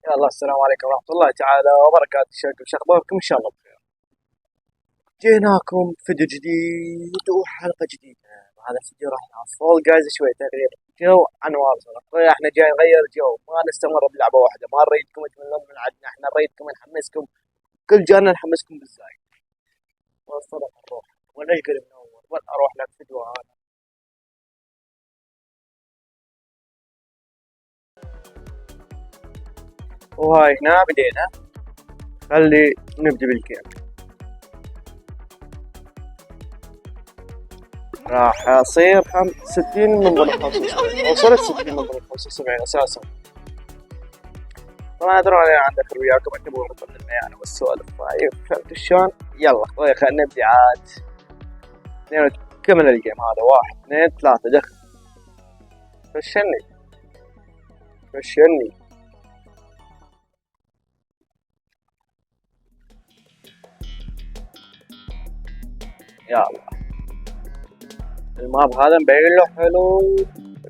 يلا السلام عليكم ورحمة الله تعالى وبركاته. شو أخباركم؟ إن شاء الله بخير. جيناكم فيديو جديد وحلقة جديدة. هذا الفيديو راح ينعرض فول جايز شوي تغيير جو أنوار. احنا جاي نغير جو، ما نستمر بلعبة واحدة، ما نريدكم تملون من عندنا، احنا نريدكم نحمسكم كل جانا، نحمسكم بالزايد. وصلت نروح ونشقل منور وين أروح لك فيديو هذا. وهاي هنا بدينا، خلي نبدأ بالجيم. راح أصير 60 من ضمن 75، وصلت 60 من ضمن 75 أساسا. طبعا أدرون أنا عند أخر وياكم أكتبوا من ضمن الميانة والسوالف. طيب فهمت شلون؟ يلا طيب خلينا نبدي عاد. كمل الجيم هذا. 1 2 3 دخل. فشني. يلا الماب هذا مبين له حلو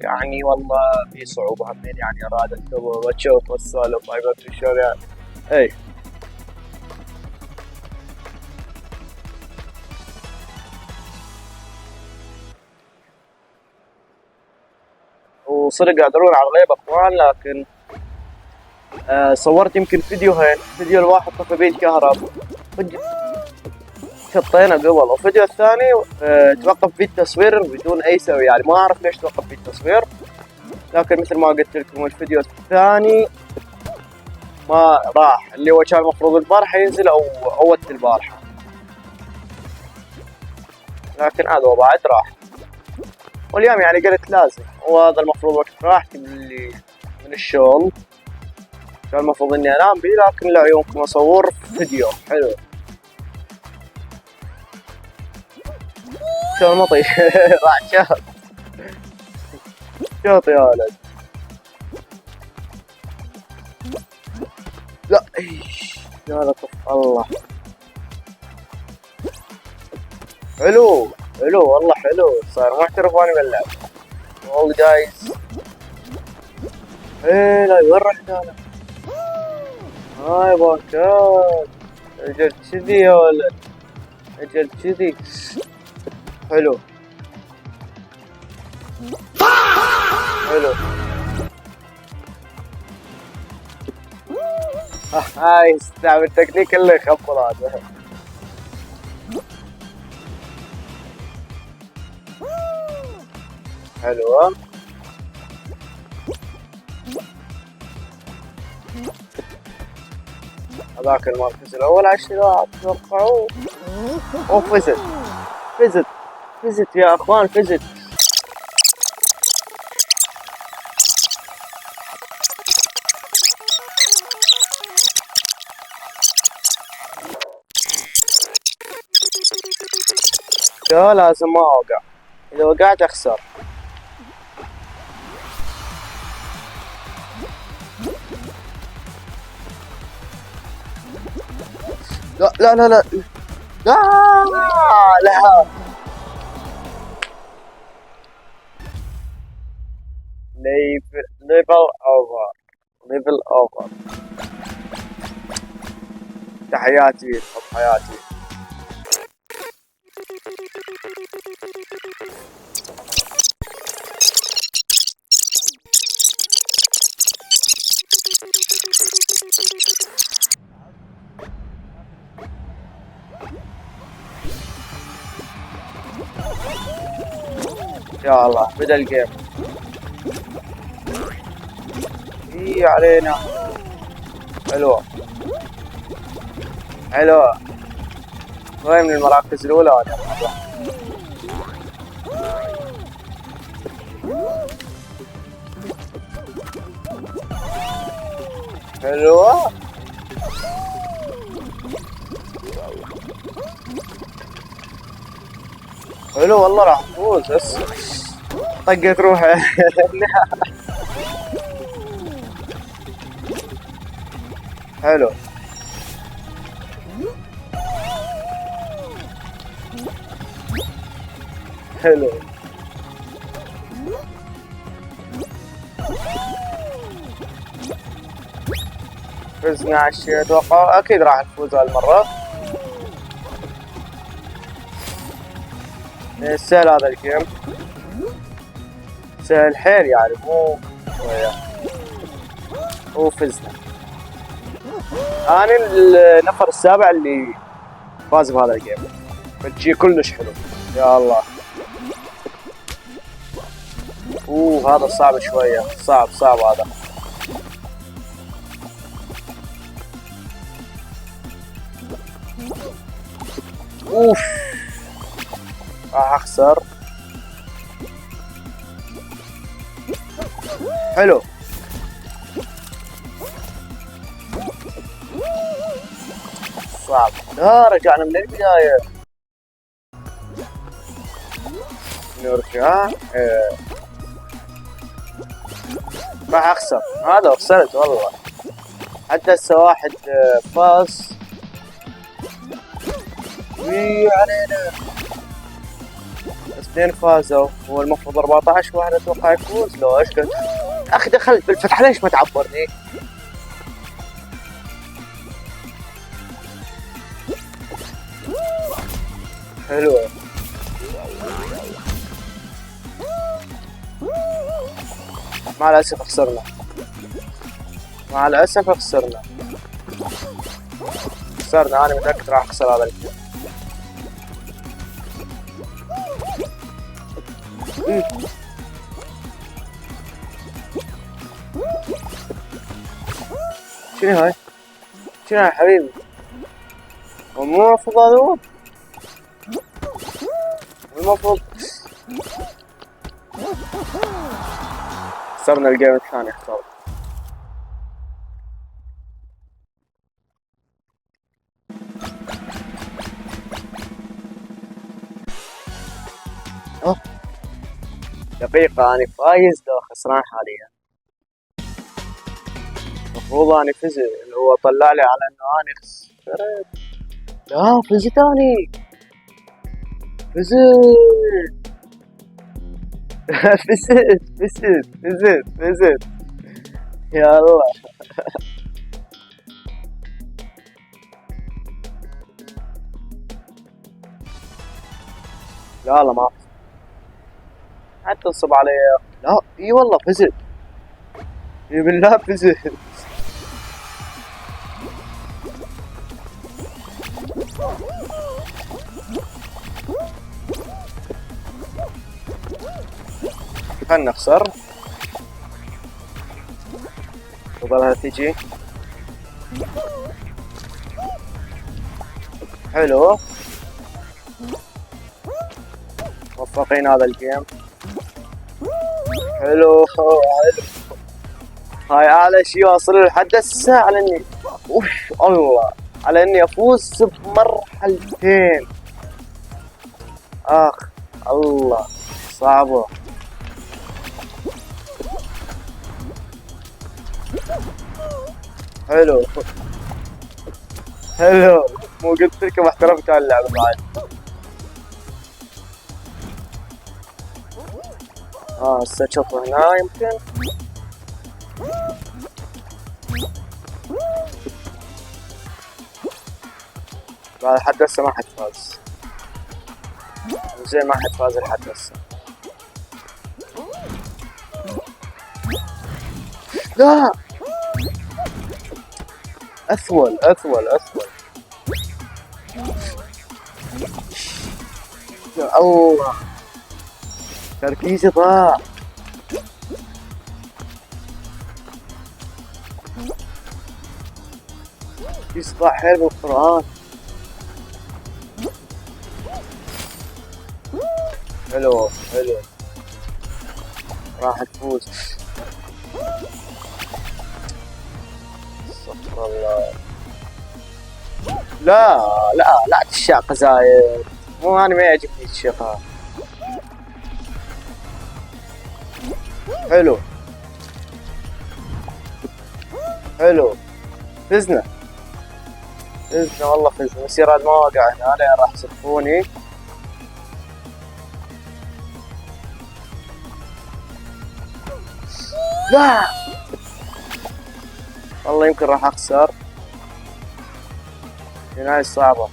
يعني، والله في صعوبة همين يعني، أراد الكبر وتشوف والسولف. طيب شلون يعني؟ اي وصدق قادرون على الغيب اخوان، لكن صورت يمكن فيديوهين. فيديو الواحد طفى بيه الكهرب شطينا قبل، والفيديو الثاني توقف فيه التصوير بدون اي سبب يعني، ما اعرف ليش توقف فيه التصوير. لكن مثل ما قلت لكم الفيديو الثاني ما راح، اللي هو كان المفروض البارحة ينزل او وقت البارحة، لكن هذا بعد راح. واليوم يعني قلت لازم، وهذا المفروض وقت راحتي من الشغل، كان المفروض اني انام بيه، لكن لعيونكم اصور فيديو حلو. شو المطي راح شوط يا ولد. لا يا لطف الله. حلو والله حلو، صار محترف وانا باللعب. والله جايز. لا وين رحت انا؟ هاي باكات. اجل كذي يا ولد، اجل كذي. حلو هاي استعمل التكنيك اللي يخبل هذا. حلوة. هذاك المركز الأول 10 توقعوه. فزت يا أخوان، فزت. لا لازم ما أوقع، إذا وقعت أخسر. لا لا لا لا لا لا. ليفل اوفر. تحياتي حياتي. يا الله بدأ الجيم. اي علينا. حلوة وين من المراكز الأولى هذا. حلوة والله راح افوز، بس طقت روحه. حلو فزنا على الشيء اتوقع اكيد راح نفوز هالمرة. سهل هذا الجيم، سهل حيل يعني مو شوية. وفزنا. انا النفر السابع اللي فاز بهذا الجيم، فالشي كلش حلو. يا الله. هذا صعب شوية، صعب هذا. اوف راح اخسر. حلو. صعب. لا رجعنا من البداية. نرجع. راح اخسر. هذا خسرت والله. حتى هسه واحد فاز. علينا. اثنين فازوا، هو المفروض 14 واحد اتوقع يفوز. لو ايش قلت؟ اخي دخلت بالفتحة ليش ما تعبرني؟ حلوة. مع الأسف خسرنا. مع الأسف خسرنا. أنا متأكد راح أخسر هذا الجيم. شنو هاي؟ شنو هاي حبيبي؟ مو المفروض هذا هو؟ المفروض خسرنا الجيم الثاني. خسرنا. دقيقة أنا فايز لو خسران حاليا. المفروض أنا فزت، هو طلع لي على إنه أنا خسرت. لا فزت أني. فزت. فزت. يا الله. لا ما حتى تنصب علي. لا اي والله فزت. اي بالله فزت. خلنا نخسر. تفضلها تجي. حلو. موفقين هذا الجيم. حلو. هاي اعلى شي واصل لحد هسه على اني الله على اني افوز بمرحلتين. اخ الله صعبة. حلو. مو قلت لكم احترفت على اللعبة بعد. هسه شوف هنا يمكن. بعد لحد هسه ما حد فاز. زين ما حد فاز لحد هسه. لا اثول. يا الله تركيزي ضاع. يصبح حلو بالقرآن. حلو راح تفوز. استغفر الله. لا تشاق زايد. مو انا ما يعجبني الشقة. حلو فزنا والله فزنا. يصير هذا المواقع هنا لين راح يصفوني. لا والله يمكن راح اخسر لان هاي صعبة.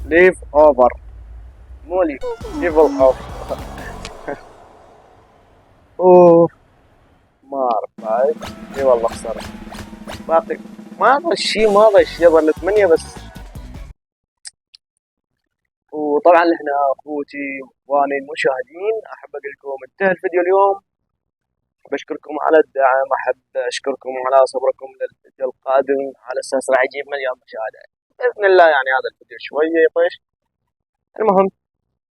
ليف اوفر، مو ليف، ليفل اوفر. اوه ما اعرف بعد. اي والله خسرت. باقي ما ضل ما ضل شي، ظل 8 بس. وطبعا احنا اخوتي واخواني المشاهدين، احب اقول لكم انتهى الفيديو اليوم. بشكركم على الدعم، احب اشكركم على صبركم للفيديو القادم على اساس راح يجيب مليون مشاهدة باذن الله. يعني هذا الفيديو شوية يطيش. المهم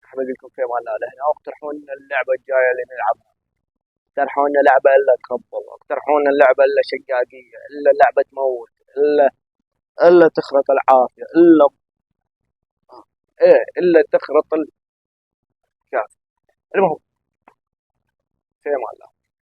احب اقول لكم في امان الله لهنا، واقترحوا لنا اللعبة الجاية اللي نلعبها. اقترحوا لنا لعبة الا كبل، اقترحوا لنا اللعبة الا شقاقية، الا لعبة تموت، الا تخرق العافية، الا ايه الا تخرق الكاف. المهم في امان الله.